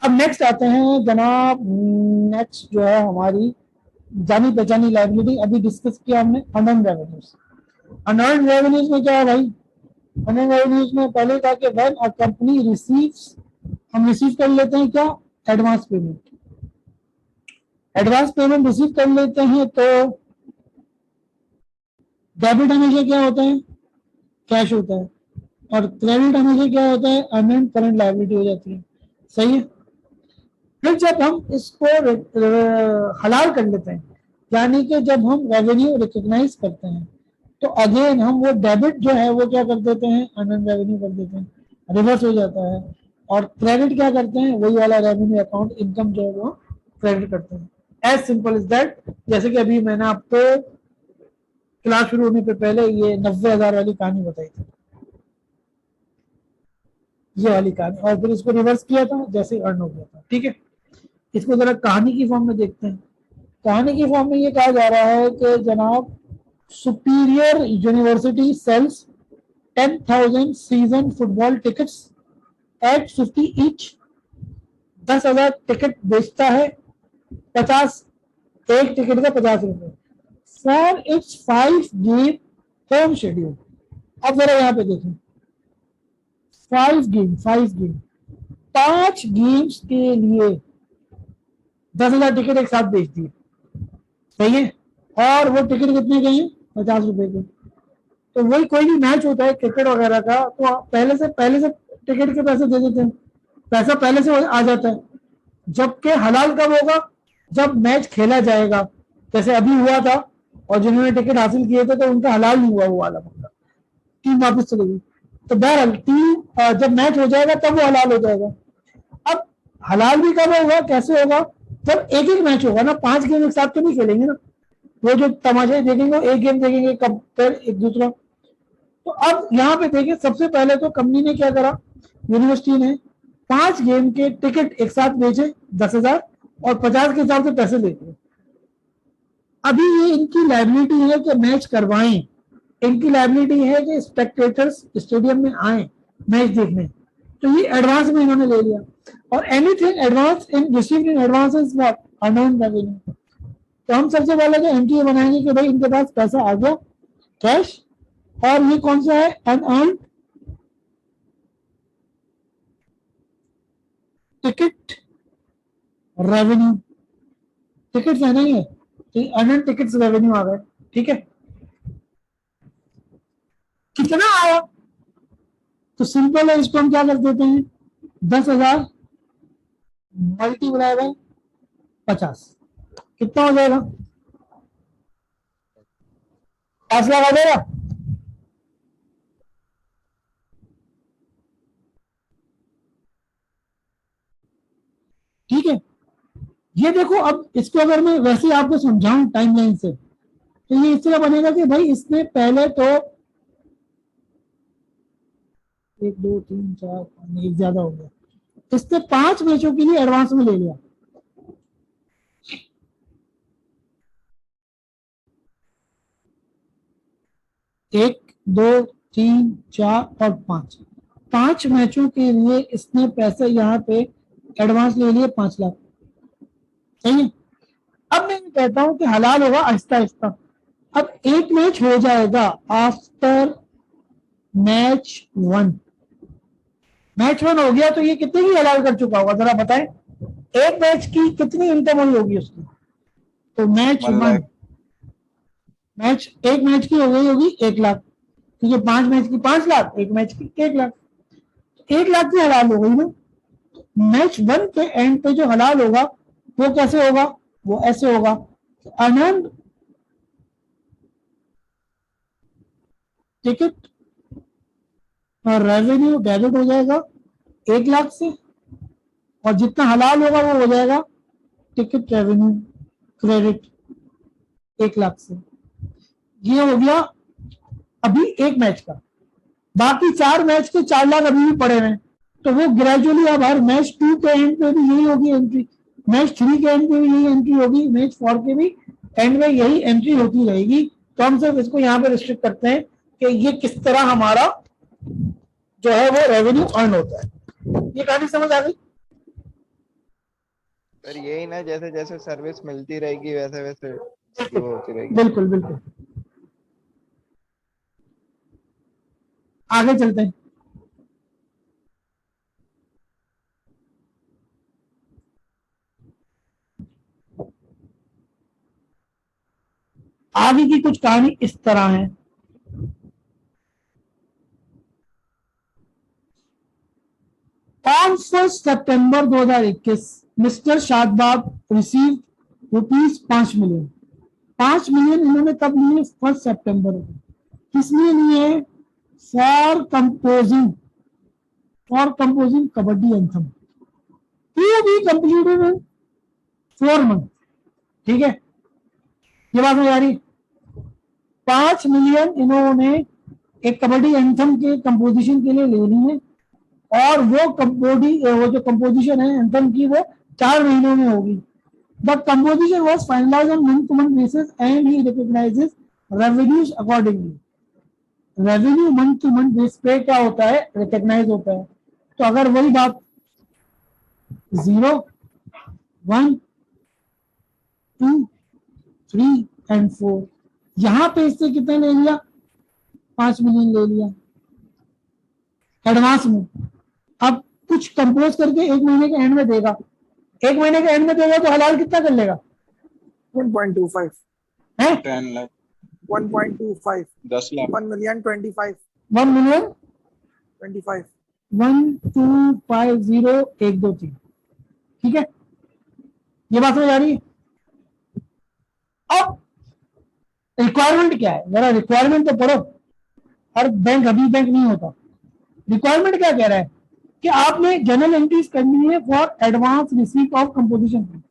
अब नेक्स्ट आते हैं जनाब, नेक्स्ट जो है हमारी जानी पहचानी लाइबिलिटी, अभी डिस्कस किया हमने अनअर्न्ड रेवेन्यूज। अनअर्न्ड रेवेन्यूज में क्या है भाई, अनअर्न्ड रेवेन्यूज में पहले कहा कि व्हेन अ कंपनी रिसीव्स, हम रिसीव कर लेते हैं क्या, advance payment. Advance payment receive कर लेते हैं तो डेबिट हमेशा क्या होता है, कैश होता है, और क्रेडिट हमेशा क्या होता है, अनअर्न्ड करंट लायबिलिटी हो जाती है। सही है। फिर जब हम इसको हलाल कर लेते हैं, यानी कि जब हम रेवेन्यू रिकॉग्नाइज करते हैं, तो अगेन हम वो डेबिट जो है वो क्या कर देते हैं, अनअर्न्ड रेवेन्यू कर देते हैं, रिवर्स हो जाता है। और क्रेडिट क्या करते हैं, वही वाला रेवेन्यू अकाउंट इनकम जो है वो क्रेडिट करते हैं। As simple is that. जैसे कि अभी मैंने आपको क्लास शुरू होने पे पहले ये 90,000 वाली कहानी बताई थी, ये वाली कहानी, और फिर इसको रिवर्स किया था जैसे अर्न हो गया था। ठीक है, इसको जरा कहानी की फॉर्म में देखते हैं। कहानी की फॉर्म में ये कहा जा रहा है कि जनाब, superior university sells 10,000 season football tickets at 50 each. 10,000 ticket बेचता है, 50, एक टिकट का 50 रुपए, for its 5 game home schedule. अब जरा यहाँ पे देखें, 5 गेम, 5 गेम्स के लिए 10,000 टिकट एक साथ बेच दिए। सही है। और वो टिकट कितने के हैं, 50 रुपए के। तो वही कोई भी मैच होता है क्रिकेट वगैरह का, तो पहले से टिकट के पैसे दे देते हैं, पैसा पहले से आ जाता है। जबकि हलाल कब होगा, जब मैच खेला जाएगा, जैसे अभी हुआ था, और जिन्होंने टिकट हासिल किए थे तो उनका हलाल नहीं हुआ वो वाला मामला, टीम वापस चली गई। तो बहरहाल टीम जब मैच हो जाएगा तब वो हलाल हो जाएगा। अब हलाल भी कब होगा, कैसे होगा, जब एक एक मैच होगा ना, 5 गेम एक साथ तो नहीं खेलेंगे ना, वो जो तमाशे देखेंगे एक गेम देखेंगे कब फिर एक दूसरा। तो अब यहाँ पे देखिए, सबसे पहले तो कंपनी ने क्या करा, यूनिवर्सिटी ने 5 गेम के टिकट एक साथ बेचे 10,000 और 50 के हिसाब से पैसे लेते। अभी ये इनकी लाइबिलिटी है कि मैच करवाएं, इनकी लाइबिलिटी है कि स्पेक्टेटर्स स्टेडियम में आए मैच देखने। तो ये एडवांस में इन्होंने ले लिया, और anything advance in received in advance is what, unearned revenue. तो हम सबसे पहले जो एंट्री बनाएंगे कि भाई इनके पास पैसा आ गया कैश, और ये कौन सा है, अनअर्न्ड टिकट रेवेन्यू। टिकट्स है नहीं है, तो अनअर्न्ड टिकट्स रेवेन्यू आ गए। ठीक है, कितना आया, तो सिंपल है, इसको हम क्या कर देते हैं, 10,000 मल्टीप्लाई बाय 50, कितना हो जाएगा, 5 लाख आ जाएगा। ठीक है, ये देखो, अब इसको अगर मैं वैसे आपको समझाऊं टाइमलाइन से, तो ये इस तरह बनेगा कि भाई इसने पहले तो 1 2 3 4 5, एक ज्यादा हो गया, इसने 5 मैचों के लिए एडवांस में ले लिया। 1 2 3 4 और 5, 5 मैचों के लिए इसने पैसे यहाँ पे एडवांस ले लिए 5 लाख। सही है। अब मैं कहता हूं कि हलाल होगा आहिस्ता आहिस्ता। अब एक मैच हो जाएगा आफ्टर मैच 1, मैच 1 हो गया तो ये कितने की हलाल कर चुका होगा, जरा बताएं, एक मैच की कितनी इनकम हुई होगी उसकी। तो मैच 1, मैच एक मैच की हो गई होगी 1 लाख, क्योंकि 5 मैच की 5 लाख, एक मैच की 1 लाख, 1 लाख की हलाल हो गई ना। मैच 1 के एंड पे जो हलाल होगा वो कैसे होगा, वो ऐसे होगा, अनअर्न्ड टिकट और रेवेन्यू डेबिट हो जाएगा 1 लाख से, और जितना हलाल होगा वो हो जाएगा टिकट रेवेन्यू क्रेडिट 1 लाख से। ये हो गया अभी एक मैच का। बाकी 4 मैच के 4 लाख अभी भी पड़े हैं, तो वो ग्रेजुअली अब हर मैच 2 के एंड पे भी यही होगी एंट्री, मैच 3 के एंड पे भी यही एंट्री होगी, मैच 4 के भी एंड में यही एंट्री होती रहेगी। तो हम सिर्फ इसको यहाँ पे रिस्ट्रिक्ट करते हैं कि ये किस तरह हमारा जो है वो रेवेन्यू अर्न होता है। ये कहानी समझ आ गई। पर यही ना, जैसे जैसे सर्विस मिलती रहेगी वैसे वैसे ग्रो होती रहेगी। बिल्कुल बिल्कुल। आगे चलते हैं। आगे की कुछ कहानी इस तरह है। 1 सितंबर 2021 mister Shadab receive ₹5 million. 5 million इन्होंने कब लिए? 1 सितंबर को। किसने लिए? For composing, kabaddi anthem, to be completed in 4 month. ठीक है, ये बात हो जा रही। 5 मिलियन इन्होंने एक कबड्डी एंथम के कंपोजिशन के लिए ले ली है, और वो जो कंपोजिशन है एंथम की, वो 4 महीनों में होगी। The composition was finalize on month to month basis and he recognizes revenues accordingly. Revenue month to month base पे क्या होता है? रिकॉग्नाइज होता है। तो अगर वही बात 0, 1, 2, 3 एंड 4, यहां पे इससे कितने ले लिया? 5 मिलियन ले लिया एडवांस में। अब कुछ कंपोज करके 1 महीने के एंड में देगा। 1 महीने के एंड में देगा तो हलाल कितना कर लेगा? 1.25 है 10 लाख 1.25 10 लाख 1 million 25 1 मिलियन 25 1250123। ठीक है, ये बात हो जा रही है। अब रिक्वायरमेंट क्या है? जरा रिक्वायरमेंट तो पढ़ो। हर बैंक अभी बैंक नहीं होता। रिक्वायरमेंट क्या कह रहा है कि आपने जनरल एंट्रीज करनी है for advance receipt of composition.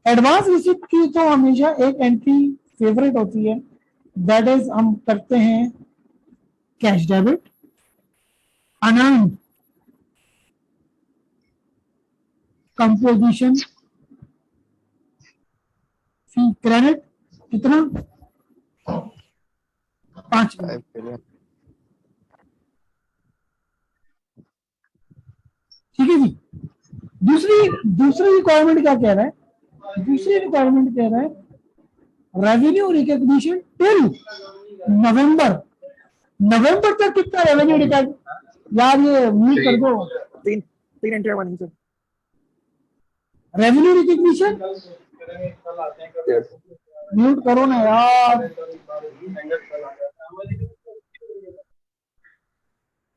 Advance receipt की तो हमेशा एक एंट्री फेवरेट होती है, दैट इज हम करते हैं कैश डेबिट अनअर्न्ड कंपोजिशन फी क्रेडिट। कितना? 5 मिलियन। 5 मिलियन। ठीक है जी। दूसरी रिक्वायरमेंट क्या कह रहा है? दूसरी रिक्वायरमेंट कह रहा है रेवेन्यू रिकॉग्निशन टिल नवंबर। नवंबर तक कितना रेवेन्यू रिकॉर्ड? यार ये म्यूट कर दो। तीन एंट्री बनी सर। रेवेन्यू रिकॉग्निशन म्यूट करो ना यार।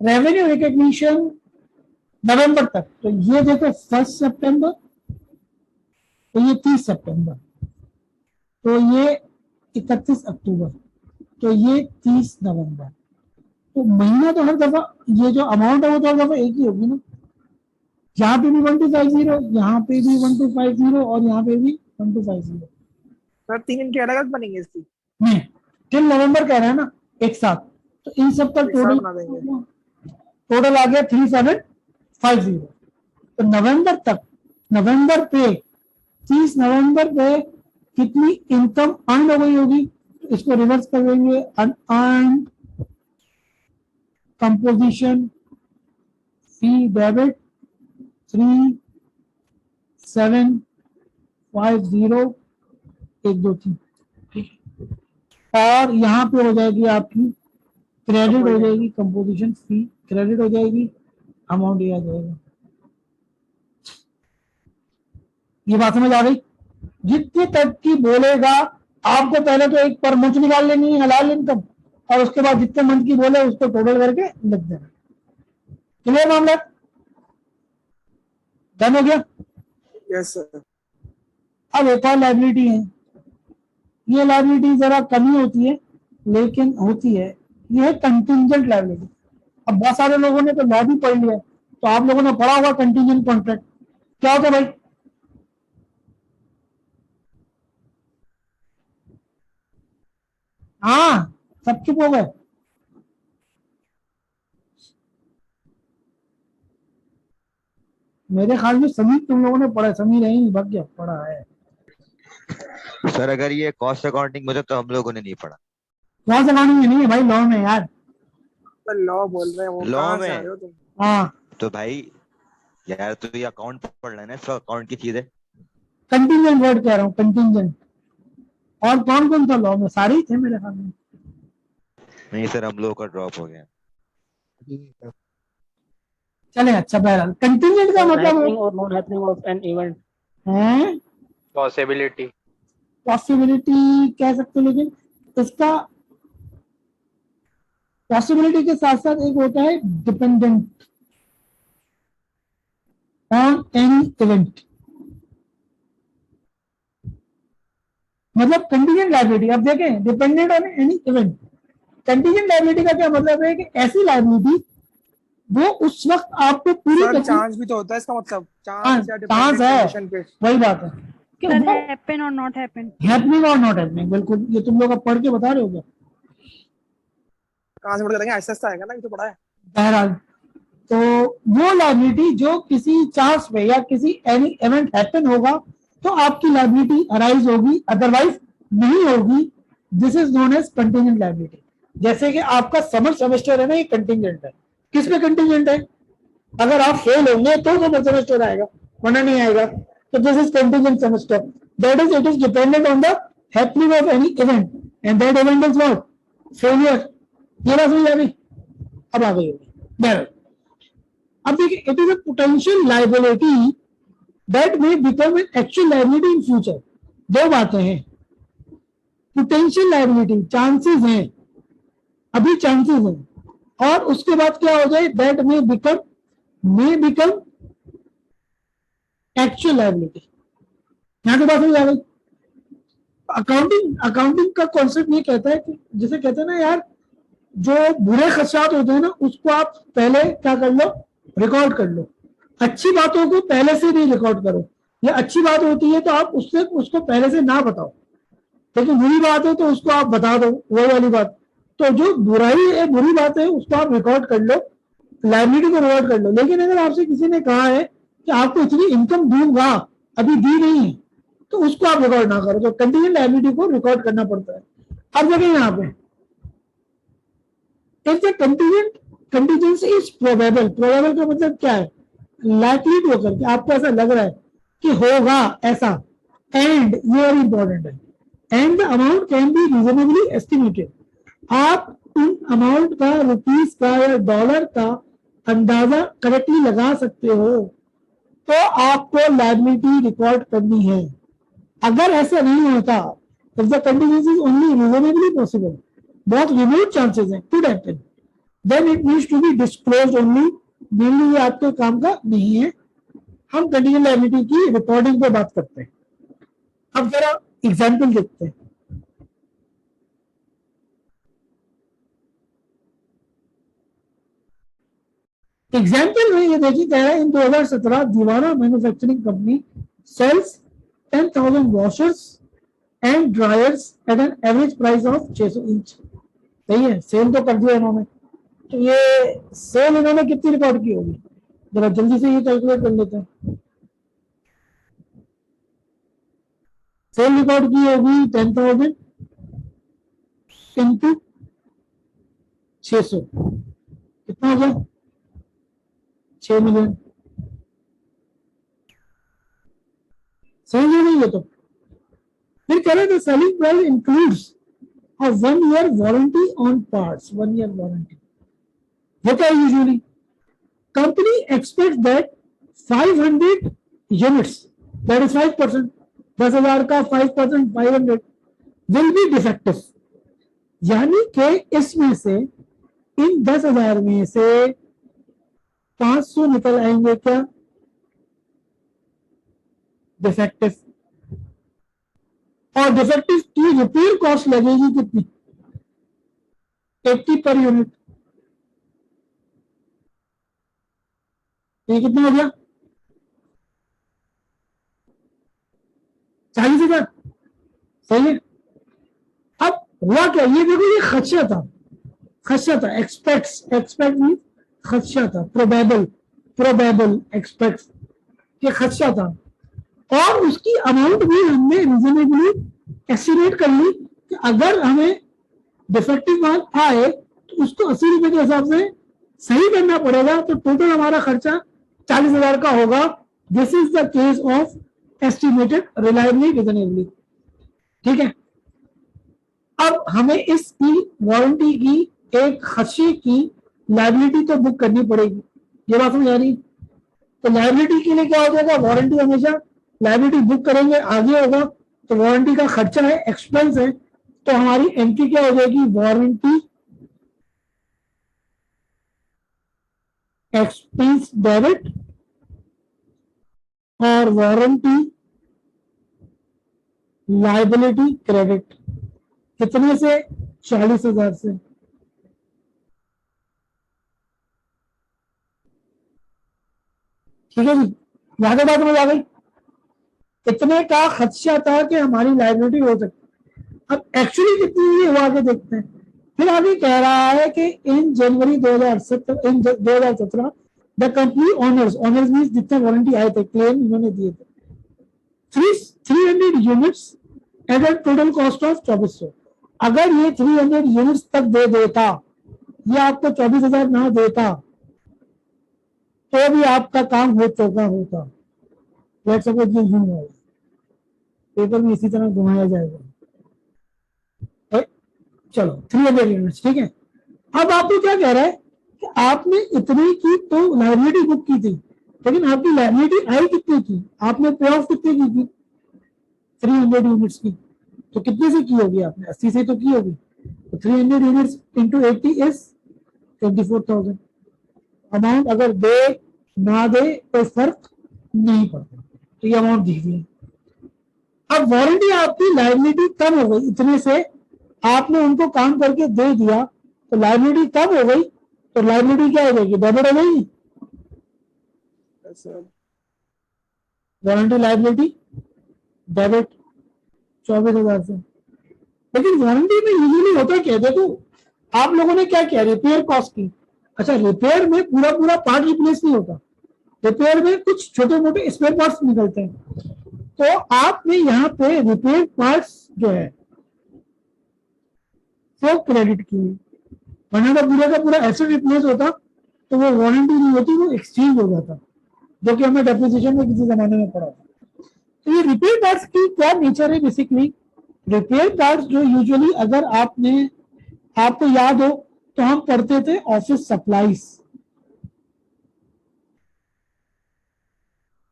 रेवेन्यू रिकॉग्निशन नवंबर तक। तो ये देखो 1 सितंबर, तो ये 30 सितंबर, तो ये 31 अक्टूबर, तो ये 30 नवंबर। तो महीना तो हर दफा ये जो अमाउंट है वो तो हर दफा एक ही होगी ना। यहाँ पे भी 1250, यहाँ पे भी 1250 और यहाँ पे भी 1250। सर तीन एंट्री अलग अलग बनेंगे इसकी। नहीं, टिल नवंबर कह रहे हैं ना एक साथ, तो इन सब का एक साथ टोटल बना देंगे। टोटल आ गया 3750। तो नवंबर तक, नवंबर पे 30 नवंबर पे कितनी इनकम अर्न हो गई होगी? इसको रिवर्स कर देंगे, अनअर्न्ड कंपोजिशन फी डेबिट 3750,123। और यहाँ पे हो जाएगी आपकी क्रेडिट हो जाएगी कंपोजिशन फी, क्रेडिट हो जाएगी, अमाउंट ये आ जाएगा। ये बात समझ आ गई? जितनी तक की बोलेगा आपको पहले तो एक पर मंथ निकाल लेनी है हलाल इनकम, और उसके बाद जितने मंथ की बोले उसको टोटल करके लिख देना। क्लियर मामला? डन हो गया? Yes sir. अब एक और लाइबिलिटी है। ये लाइबिलिटी जरा कमी होती है लेकिन होती है। ये है कंटिंजेंट लाइबिलिटी। अब बहुत सारे लोगों ने तो लॉ भी पढ़ लिया, तो आप लोगों ने पढ़ा होगा कंटिंजेंट कॉन्ट्रैक्ट क्या होता है भाई? हाँ, सब चुप हो गए। मेरे ख्याल में समीर तुम लोगों ने पढ़ा है, समीर नहीं भग गया, पढ़ा है। सर अगर ये कॉस्ट अकाउंटिंग में तो हम लोगों ने नहीं पढ़ा। लॉ जमाने में नहीं है भाई, लॉ में यार। सर लॉ बोल रहे हैं, वो लॉ कहाँ से आ में रहे हो तुम? हाँ तो भाई यार, तो ये अकाउंट पढ़ लेना, सब अकाउंट की चीज है। कंटिंजेंट वर्ड कह रहा हूँ, कंटिंजेंट। और कौन कौन सा लॉ में? सारे ही थे मेरे ख्याल में। नहीं सर, हम लोग का ड्रॉप हो गया। चले, अच्छा बहरहाल कंटिंजेंट का मतलब happening or not happening of an event. है पॉसिबिलिटी। पॉसिबिलिटी कह सकते हो, लेकिन इसका पॉसिबिलिटी के साथ साथ एक होता है डिपेंडेंट ऑन एनी इवेंट। मतलब कंटीजेंट लायबिलिटी, अब देखें, dependent on any event. Contingent liability का क्या मतलब है कि ऐसी लायबिलिटी वो उस वक्त आपको पूरी सर करनी- चांस भी तो होता है इसका मतलब, हाँ, चांस या चांस डिपेंडेंट है, कंडीशन पे। वही बात है कि सर वो हैपन और नॉट हैपन। हैपनिंग और नॉट हैपनिंग, बिल्कुल। ये तुम लोग अब पढ़ के बता रहे हो क्या? कहाँ से पता चलेगा? ऐसा आएगा ना, ये तो पढ़ा है। बहरहाल, तो वो लायबिलिटी जो किसी चांस पे या किसी एनी इवेंट हैपन होगा तो आपकी लायबिलिटी अराइज होगी, अदरवाइज नहीं होगी। This is known as contingent liability. जैसे कि आपका समर सेमेस्टर है ना, ये कंटीजेंट है। किस पे कंटीजेंट है? अगर आप फेल होंगे तो समर सेमेस्टर आएगा, वरना नहीं आएगा। तो this is contingent semester, that is it is dependent on the happening of any event and that event is what? Failure. ये बात समझ आ गई? अब आ गई होगी। बहरहाल, अब देखिए, it is a potential liability that may become an actual liability in future. दो बातें हैं, पोटेंशियल लायबिलिटी चांसेस हैं, अभी चांसेस हैं, और उसके बाद क्या हो जाए? That may become actual liability. यहां तो बात समझ आ गई। अकाउंटिंग का कॉन्सेप्ट ये कहता है कि जैसे कहते हैं ना यार, जो बुरे खदशात होते हैं ना, उसको आप पहले क्या कर लो? रिकॉर्ड कर लो। अच्छी बातों को पहले से नहीं रिकॉर्ड करो, या अच्छी बात होती है तो आप उसको पहले से ना बताओ, लेकिन बुरी बात है तो उसको आप बता दो, वो वाली बात। तो जो बुराई है, बुरी बात है, उसको आप रिकॉर्ड कर लो, लायबिलिटी को रिकॉर्ड कर लो। लेकिन अगर आपसे किसी ने कहा है कि आपको इतनी इनकम दूंगा, अभी दी नहीं है, तो उसको आप रिकॉर्ड ना करो। तो कंटीजेंट लायबिलिटी को रिकॉर्ड करना पड़ता है। अब देखिए यहाँ पे, if the contingency is probable का मतलब क्या है? likely to होकर के आपको ऐसा लग रहा है कि होगा ऐसा, and ये और इम्पोर्टेंट है, and the amount can be reasonably estimated। आप उन अमाउंट का, रुपीस का या डॉलर का अंदाजा करेक्टली लगा सकते हो, तो आपको लायबिलिटी रिकॉर्ड करनी है। अगर ऐसा नहीं होता, if the contingency is only reasonably possible, बहुत रिमोट चांसेस हैं, could happen, then it needs to be disclosed only। Mainly ये आपके काम का नहीं है। हम कंटीजेंट लायबिलिटी की रिकॉर्डिंग पे बात करते हैं। अब जरा एग्जांपल देखते हैं। एग्जांपल में ये देखिए, कह रहा है in 2017 Deewana manufacturing company sells 10,000 washers and dryers at an average price of 600 inch. सही है, सेल तो कर दिया इन्होंने। तो ये सेल इन्होंने कितनी रिकॉर्ड की होगी? जरा जल्दी से ये कैलकुलेट कर लेते हैं। सेल रिकॉर्ड की होगी 10,000 इंटू 600, कितना हो गया? 6 मिलियन। सही नहीं है? तो फिर कह रहे थे selling price includes a 1 year warranty on parts, 1 year warranty। होता है usually. Company expect that 500 units, that is 5%, 10,000 का 5%, 500 विल बी डिफेक्टिव। यानी कि इसमें से, इन 10,000 में से 500 निकल आएंगे क्या? डिफेक्टिव। और डिफेक्टिव की रिपेयर कॉस्ट लगेगी कितनी? 80 पर यूनिट। ये कितना हो गया? 40,000। सही है। अब हुआ क्या? ये देखो, ये खदशा था, खदशा था। एक्सपेक्ट मीन खदशा था, प्रोबेबल एक्सपेक्ट, ये खदशा था। और उसकी अमाउंट भी हमने रीजनेबली एस्टिमेट कर ली कि अगर हमें डिफेक्टिव माल आए तो उसको 80 रुपए के हिसाब से सही करना पड़ेगा, तो टोटल हमारा खर्चा 40,000 का होगा। This is the case of estimated reliably reasonably. ठीक है, अब हमें इसकी वारंटी की एक खर्चे की लायबिलिटी तो बुक करनी पड़ेगी। ये बात समझ आ रही? तो लायबिलिटी के लिए क्या हो जाएगा, वारंटी हमेशा लायबिलिटी बुक करेंगे, आगे होगा तो वारंटी का खर्चा है, एक्सपेंस है, तो हमारी एंट्री क्या हो जाएगी, वारंटी एक्सपेंस डेबिट और वारंटी लायबिलिटी क्रेडिट। कितने से, 40,000 से। ठीक है जी, यहां के बाद समझ आ गई। इतने का खदशा था कि हमारी लायबिलिटी हो सकती। अब एक्चुअली कितनी हुई वो आगे देखते हैं। फिर आगे कह रहा है कि इन जनवरी 2017 द कंपनी ऑनर्स मींस जितने वारंटी आए थे, क्लेम इन्होंने दिए थे, 300 units at a total cost of 2400। अगर ये 300 यूनिट्स तक दे देता, ये आपको 24,000 ना देता, तो भी आपका काम हो चुका होता। लेट्स सपोज ये यूं है, पेपर में इसी तरह घुमाया जाएगा। चलो 300 यूनिट्स, ठीक है। अब आपको क्या कह रहा है कि आपने इतनी की तो लायबिलिटी बुक की थी, लेकिन आपकी लायबिलिटी आई कितनी की, आपने पे ऑफ कितनी की थी, 300 यूनिट्स की। तो कितने से की होगी आपने, 80 से तो की होगी। तो 300 यूनिट्स इंटू 80 इज 24,000। अमाउंट अगर दे ना दे तो फर्क नहीं पड़ता, तो ये अमाउंट दी हुई है। अब वारंटी आपकी लायबिलिटी कम हो गई, इतने से आपने उनको काम करके दे दिया, तो लायबिलिटी कम हो गई, तो लायबिलिटी क्या हो जाएगी, डेबिट हो गई। Yes, sir. Warranty liability debit 24,000 से। लेकिन वारंटी में यूजुअली होता क्या, देखो आप लोगों ने क्या किया, रिपेयर कॉस्ट की। अच्छा, रिपेयर में पूरा पूरा पार्ट रिप्लेस नहीं होता, रिपेयर में कुछ छोटे मोटे स्पेयर पार्ट्स निकलते हैं। तो आपने यहाँ पे रिपेयर पार्ट्स जो है वो क्रेडिट की, वरना तो पूरा का पूरा एसेट रिप्लेस होता तो वो वारंटी नहीं होती, वो एक्सचेंज हो जाता, जो कि हमें डेप्रिसिएशन में किसी जमाने में पड़ा। तो ये रिपेयर पार्ट्स की क्या नेचर है, बेसिकली रिपेयर पार्ट्स जो यूजुअली अगर आपको याद हो तो हम पढ़ते थे ऑफिस सप्लाईज,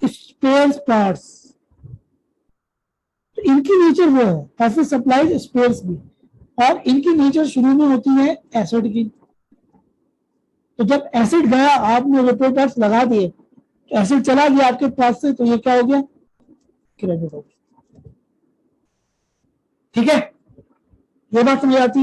स्पेयर पार्ट्स, तो इनकी नेचर वो है ऑफिस सप्लाईज स्पेयर्स की, और इनकी नेचर शुरू में होती है एसेट की। तो जब एसेट गया, आपने रिपेयर पार्ट्स लगा दिए, तो एसेट चला गया आपके पास से, तो ये क्या हो गया, क्रेडिट हो गया। ठीक है, ये बात समझ आती है।